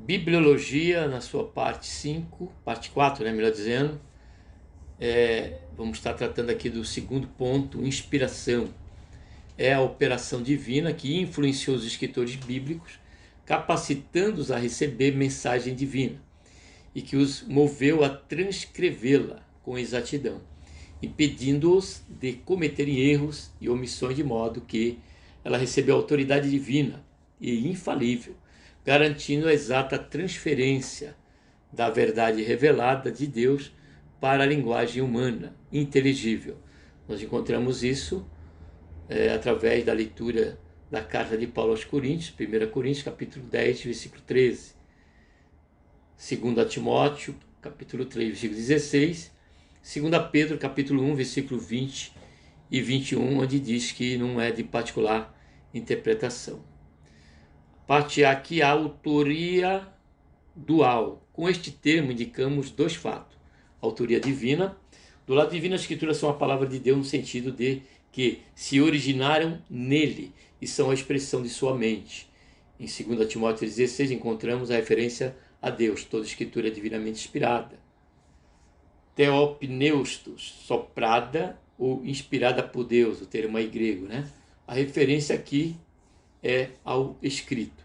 Bibliologia, na sua parte 5, parte 4, né, melhor dizendo, vamos estar tratando aqui do segundo ponto, inspiração. É a operação divina que influenciou os escritores bíblicos, capacitando-os a receber mensagem divina e que os moveu a transcrevê-la com exatidão, impedindo-os de cometerem erros e omissões, de modo que ela recebeu autoridade divina e infalível, garantindo a exata transferência da verdade revelada de Deus para a linguagem humana, inteligível. Nós encontramos isso através da leitura da carta de Paulo aos Coríntios, 1 Coríntios, capítulo 10, versículo 13, 2 Timóteo, capítulo 3, versículo 16, 2 Pedro, capítulo 1, versículo 20 e 21, onde diz que não é de particular interpretação. Parte A aqui, a autoria dual. Com este termo indicamos dois fatos. Autoria divina. Do lado divino, as escrituras são a palavra de Deus no sentido de que se originaram nele e são a expressão de sua mente. Em 2 Timóteo 16 encontramos a referência a Deus. Toda escritura é divinamente inspirada. Theopneustos, soprada ou inspirada por Deus, o termo aí grego, né? A referência aqui é ao escrito.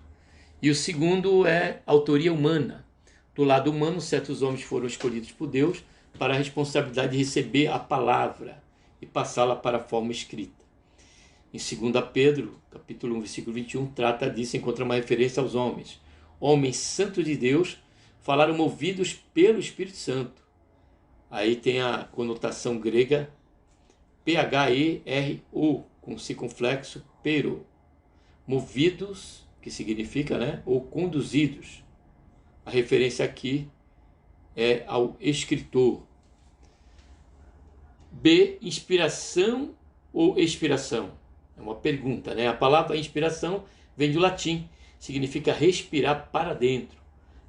E o segundo é autoria humana. Do lado humano, certos homens foram escolhidos por Deus para a responsabilidade de receber a palavra e passá-la para a forma escrita. Em 2 Pedro, capítulo 1, versículo 21, trata disso, encontra uma referência aos homens. Homens santos de Deus falaram movidos pelo Espírito Santo. Aí tem a conotação grega P-H-E-R-O, com circunflexo, pero. Movidos, que significa, né, ou conduzidos. A referência aqui é ao escritor. B, inspiração ou expiração? É uma pergunta, né? A palavra inspiração vem do latim, significa respirar para dentro.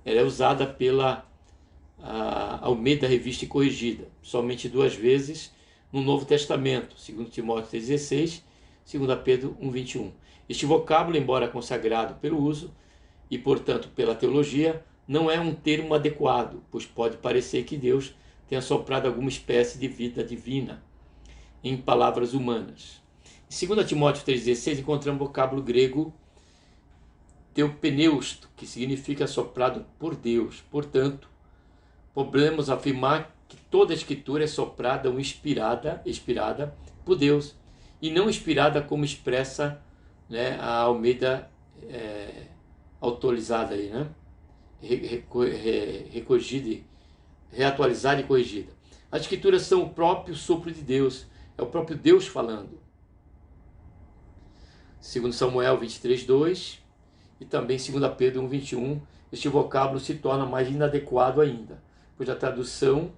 Ela é usada pela Almeida Revista e Corrigida, somente 2 vezes no Novo Testamento, 2 Timóteo 3,16, 2 Pedro 1,21. Este vocábulo, embora consagrado pelo uso e, portanto, pela teologia, não é um termo adequado, pois pode parecer que Deus tenha soprado alguma espécie de vida divina em palavras humanas. Em 2 Timóteo 3,16 encontramos o vocábulo grego theopneusto, que significa soprado por Deus. Portanto, podemos afirmar que toda a escritura é soprada ou inspirada por Deus, e não inspirada como expressa, né, a Almeida atualizada aí, né? Recorrigida, reatualizada e corrigida. As escrituras são o próprio sopro de Deus, é o próprio Deus falando. Segundo Samuel 23:2 e também 2 Pedro 1:21, este vocábulo se torna mais inadequado ainda, pois a tradução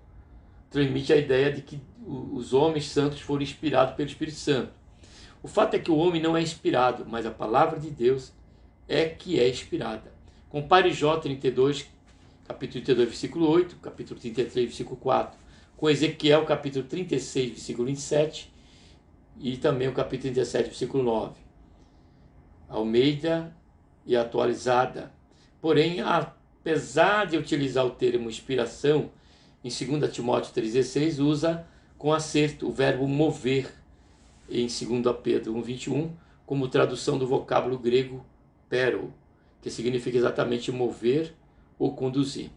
transmite a ideia de que os homens santos foram inspirados pelo Espírito Santo. O fato é que o homem não é inspirado, mas a palavra de Deus é que é inspirada. Compare Jó 32, capítulo 32, versículo 8, capítulo 33, versículo 4, com Ezequiel, capítulo 36, versículo 27, e também o capítulo 37, versículo 9. Almeida e atualizada. Porém, apesar de utilizar o termo inspiração, em 2 Timóteo 3,16, usa com acerto o verbo mover, em 2 Pedro 1,21, como tradução do vocábulo grego pero, que significa exatamente mover ou conduzir.